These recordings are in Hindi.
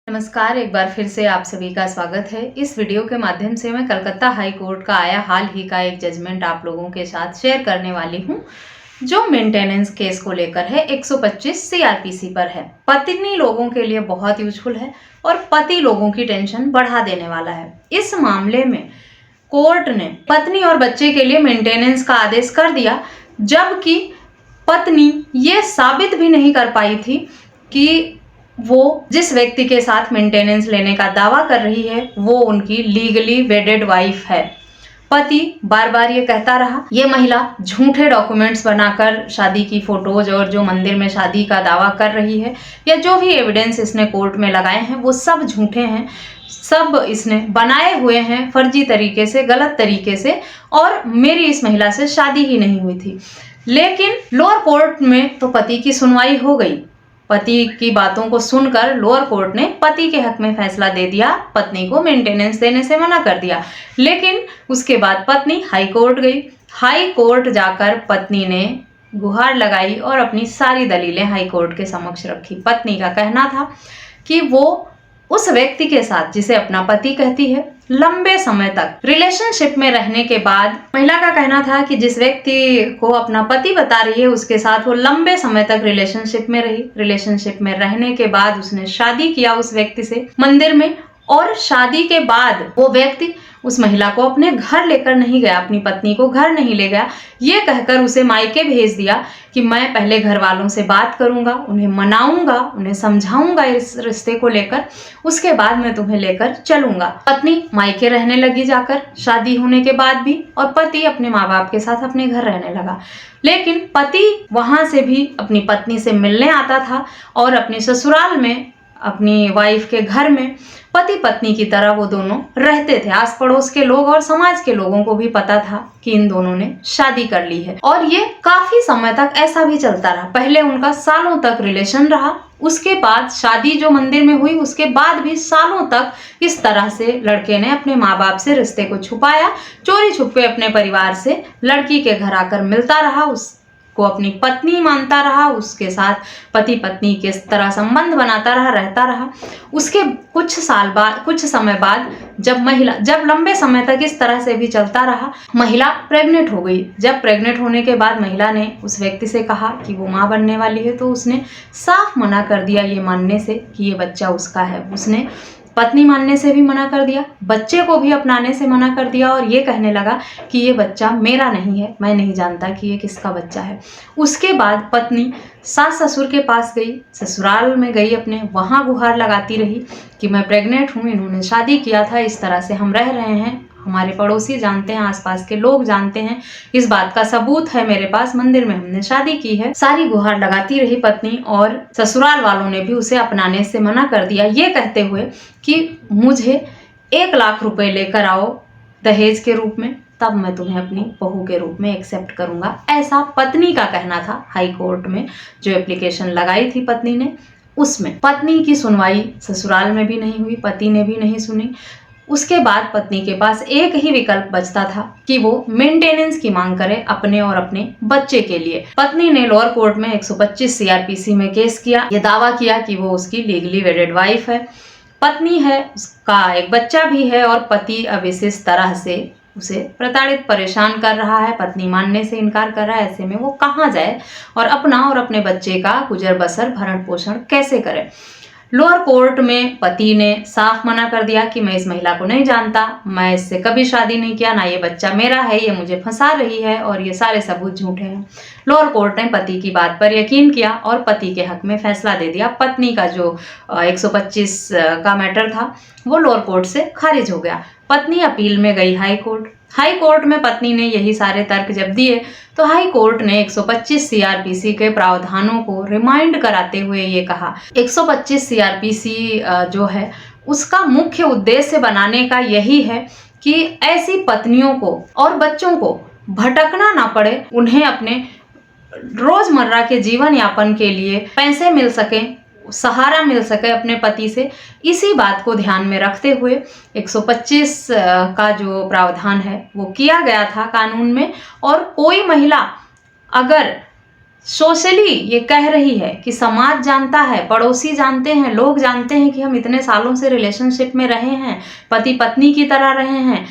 नमस्कार, एक बार फिर से आप सभी का स्वागत है। इस वीडियो के माध्यम से मैं कलकत्ता हाई कोर्ट का आया हाल ही का एक जजमेंट आप लोगों के साथ शेयर करने वाली हूं, जो मेंटेनेंस केस को लेकर है। 125 सीआरपीसी पर है। पत्नी लोगों के लिए बहुत यूजफुल है और पति लोगों की टेंशन बढ़ा देने वाला है। इस मामले में कोर्ट ने पत्नी और बच्चे के लिए मेंटेनेंस का आदेश कर दिया, जबकि पत्नी ये साबित भी नहीं कर पाई थी कि वो जिस व्यक्ति के साथ मेंटेनेंस लेने का दावा कर रही है वो उनकी लीगली वेडेड वाइफ है। पति बार बार ये कहता रहा। ये महिला झूठे डॉक्यूमेंट्स बनाकर शादी की फोटोज और जो मंदिर में शादी का दावा कर रही है या जो भी एविडेंस इसने कोर्ट में लगाए हैं वो सब झूठे हैं, सब इसने बनाए हुए हैं फर्जी तरीके से, गलत तरीके से, और मेरी इस महिला से शादी ही नहीं हुई थी। लेकिन लोअर कोर्ट में तो पति की सुनवाई हो गई। पति की बातों को सुनकर लोअर कोर्ट ने पति के हक में फैसला दे दिया, पत्नी को मेंटेनेंस देने से मना कर दिया। लेकिन उसके बाद पत्नी हाई कोर्ट गई। हाई कोर्ट जाकर पत्नी ने गुहार लगाई और अपनी सारी दलीलें हाई कोर्ट के समक्ष रखी। पत्नी का कहना था कि वो उस व्यक्ति के साथ, जिसे अपना पति कहती है, लंबे समय तक रिलेशनशिप में रहने के बाद, महिला का कहना था कि जिस व्यक्ति को अपना पति बता रही है उसके साथ वो लंबे समय तक रिलेशनशिप में रही। रिलेशनशिप में रहने के बाद उसने शादी किया उस व्यक्ति से मंदिर में, और शादी के बाद वो व्यक्ति उस महिला को अपने घर लेकर नहीं गया, अपनी पत्नी को घर नहीं ले गया। ये कहकर उसे मायके भेज दिया कि मैं पहले घर वालों से बात करूंगा, उन्हें मनाऊंगा, उन्हें समझाऊंगा इस रिश्ते को लेकर, उसके बाद मैं तुम्हें लेकर चलूंगा। पत्नी मायके रहने लगी जाकर शादी होने के बाद भी, और पति अपने माँ बाप के साथ अपने घर रहने लगा। लेकिन पति वहां से भी अपनी पत्नी से मिलने आता था और अपने ससुराल में, अपनी वाइफ के घर में पति पत्नी की तरह वो दोनों रहते थे। आस पड़ोस के लोग और समाज के लोगों को भी पता था कि इन दोनों ने शादी कर ली है, और ये काफी समय तक ऐसा भी चलता रहा। पहले उनका सालों तक रिलेशन रहा, उसके बाद शादी जो मंदिर में हुई उसके बाद भी सालों तक इस तरह से लड़के ने अपने माँ बाप से रिश्ते को छुपाया, चोरी छुपे अपने परिवार से लड़की के घर आकर मिलता रहा, को अपनी पत्नी मानता रहा, उसके साथ पति पत्नी के तरह संबंध बनाता रहा, रहता रहा। उसके कुछ समय बाद जब लंबे समय तक इस तरह से भी चलता रहा, महिला प्रेग्नेंट हो गई। जब प्रेग्नेंट होने के बाद महिला ने उस व्यक्ति से कहा कि वो माँ बनने वाली है, तो उसने साफ मना कर दिया ये मानने से कि ये बच्चा उसका है। उसने पत्नी मानने से भी मना कर दिया, बच्चे को भी अपनाने से मना कर दिया, और ये कहने लगा कि ये बच्चा मेरा नहीं है, मैं नहीं जानता कि ये किसका बच्चा है। उसके बाद पत्नी सास ससुर के पास गई, ससुराल में गई अपने, वहाँ गुहार लगाती रही कि मैं प्रेग्नेंट हूँ, इन्होंने शादी किया था, इस तरह से हम रह रहे हैं, हमारे पड़ोसी जानते हैं, आसपास के लोग जानते हैं, इस बात का सबूत है मेरे पास, मंदिर में हमने शादी की है। सारी गुहार लगाती रही पत्नी, और ससुराल वालों ने भी उसे अपनाने से मना कर दिया, ये कहते हुए कि मुझे 1 लाख रुपए लेकर आओ दहेज के रूप में, तब मैं तुम्हें अपनी बहू के रूप में एक्सेप्ट करूंगा। ऐसा पत्नी का कहना था। हाई कोर्ट में जो एप्लीकेशन लगाई थी पत्नी ने, उसमें पत्नी की सुनवाई ससुराल में भी नहीं हुई, पति ने भी नहीं सुनी। उसके बाद पत्नी के पास एक ही विकल्प बचता था कि वो मेंटेनेंस की मांग करे अपने और अपने बच्चे के लिए। पत्नी ने लोअर कोर्ट में 125 सीआरपीसी में केस किया, ये दावा किया कि वो उसकी लीगली वेडेड वाइफ है, पत्नी है, उसका एक बच्चा भी है, और पति अब इस तरह से उसे प्रताड़ित परेशान कर रहा है, पत्नी मानने से इनकार कर रहा है। ऐसे में वो कहाँ जाए और अपना और अपने बच्चे का गुजर बसर भरण पोषण कैसे करे। लोअर कोर्ट में पति ने साफ मना कर दिया कि मैं इस महिला को नहीं जानता, मैं इससे कभी शादी नहीं किया, ना ये बच्चा मेरा है, ये मुझे फंसा रही है और ये सारे सबूत झूठे हैं। लोअर कोर्ट ने पति की बात पर यकीन किया और पति के हक में फैसला दे दिया। पत्नी का जो 125 का मैटर था वो लोअर कोर्ट से खारिज हो गया। पत्नी अपील में गई हाई कोर्ट। हाई कोर्ट में पत्नी ने यही सारे तर्क जब दिए तो हाई कोर्ट ने 125 सीआरपीसी के प्रावधानों को रिमाइंड कराते हुए ये कहा, 125 सीआरपीसी जो है उसका मुख्य उद्देश्य बनाने का यही है कि ऐसी पत्नियों को और बच्चों को भटकना ना पड़े, उन्हें अपने रोजमर्रा के जीवन यापन के लिए पैसे मिल सकें, सहारा मिल सके अपने पति से। इसी बात को ध्यान में रखते हुए 125 का जो प्रावधान है वो किया गया था कानून में। और कोई महिला अगर सोशली ये कह रही है कि समाज जानता है, पड़ोसी जानते हैं, लोग जानते हैं कि हम इतने सालों से रिलेशनशिप में रहे हैं, पति पत्नी की तरह रहे हैं,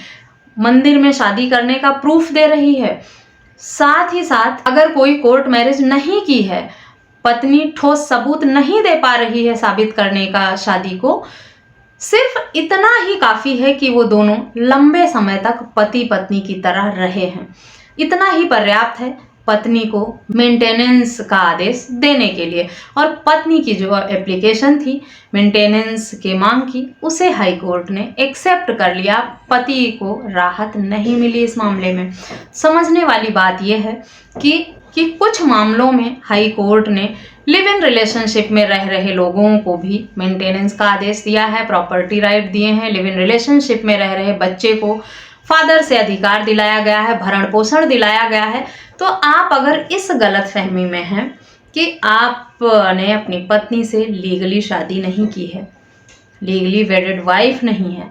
मंदिर में शादी करने का प्रूफ दे रही है। साथ ही साथ अगर कोई कोर्ट मैरिज नहीं की है, पत्नी ठोस सबूत नहीं दे पा रही है साबित करने का शादी को, सिर्फ इतना ही काफी है कि वो दोनों लंबे समय तक पति पत्नी की तरह रहे हैं। इतना ही पर्याप्त है पत्नी को मेंटेनेंस का आदेश देने के लिए। और पत्नी की जो एप्लीकेशन थी मेंटेनेंस के मांग की, उसे हाई कोर्ट ने एक्सेप्ट कर लिया। पति को राहत नहीं मिली इस मामले में। समझने वाली बात यह है कि कुछ मामलों में हाई कोर्ट ने लिव इन रिलेशनशिप में रह रहे लोगों को भी मेंटेनेंस का आदेश दिया है, प्रॉपर्टी राइट दिए हैं। लिव इन रिलेशनशिप में रह रहे बच्चे को फादर से अधिकार दिलाया गया है, भरण पोषण दिलाया गया है। तो आप अगर इस गलतफहमी में हैं कि आपने अपनी पत्नी से लीगली शादी नहीं की है, लीगली वेडेड वाइफ नहीं है,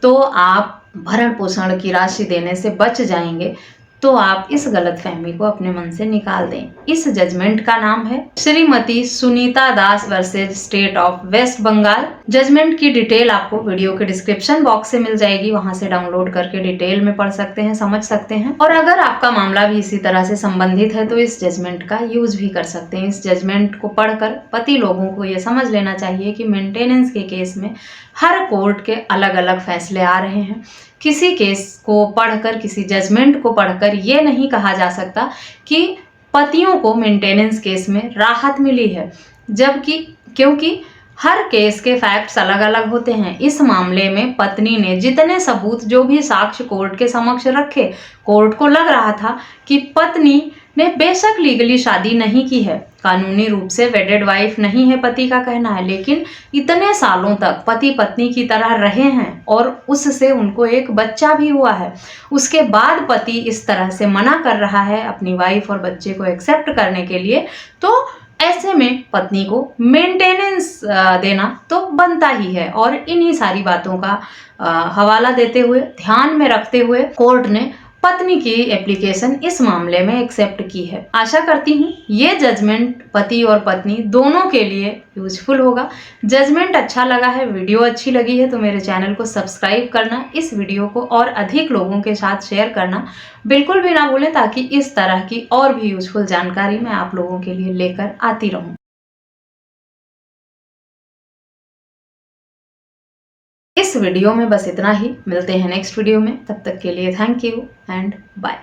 तो आप भरण पोषण की राशि देने से बच जाएंगे, तो आप इस गलतफहमी को अपने मन से निकाल दें। इस जजमेंट का नाम है Shrimati Sunita Das versus state of West Bengal. Judgement की डिटेल आपको वीडियो के डिस्क्रिप्शन बॉक्स से मिल जाएगी, वहां से डाउनलोड करके डिटेल में पढ़ सकते हैं, समझ सकते हैं। और अगर आपका मामला भी इसी तरह से संबंधित है तो इस जजमेंट का यूज भी कर सकते हैं। इस जजमेंट को पढ़कर पति लोगों को ये समझ लेना चाहिए कि मेंटेनेंस के केस में हर कोर्ट के अलग अलग फैसले आ रहे हैं। किसी केस को पढ़कर, किसी जजमेंट को पढ़कर ये नहीं कहा जा सकता कि पतियों को मेंटेनेंस केस में राहत मिली है, जबकि क्योंकि हर केस के फैक्ट्स अलग अलग होते हैं। इस मामले में पत्नी ने जितने सबूत, जो भी साक्ष्य कोर्ट के समक्ष रखे, कोर्ट को लग रहा था कि पत्नी ने बेशक लीगली शादी नहीं की है, कानूनी रूप से वेडेड वाइफ नहीं है, पति का कहना है, लेकिन इतने सालों तक पति पत्नी की तरह रहे हैं और उससे उनको एक बच्चा भी हुआ है। उसके बाद पति इस तरह से मना कर रहा है अपनी वाइफ और बच्चे को एक्सेप्ट करने के लिए, तो ऐसे में पत्नी को मेंटेनेंस देना तो बनता ही है। और इन्हीं सारी बातों का हवाला देते हुए, ध्यान में रखते हुए कोर्ट ने पत्नी की एप्लीकेशन इस मामले में एक्सेप्ट की है। आशा करती हूँ ये जजमेंट पति और पत्नी दोनों के लिए यूजफुल होगा। जजमेंट अच्छा लगा है, वीडियो अच्छी लगी है तो मेरे चैनल को सब्सक्राइब करना, इस वीडियो को और अधिक लोगों के साथ शेयर करना बिल्कुल भी ना भूलें, ताकि इस तरह की और भी यूजफुल जानकारी मैं आप लोगों के लिए लेकर आती रहूं। इस वीडियो में बस इतना ही। मिलते हैं नेक्स्ट वीडियो में, तब तक के लिए थैंक यू एंड बाय।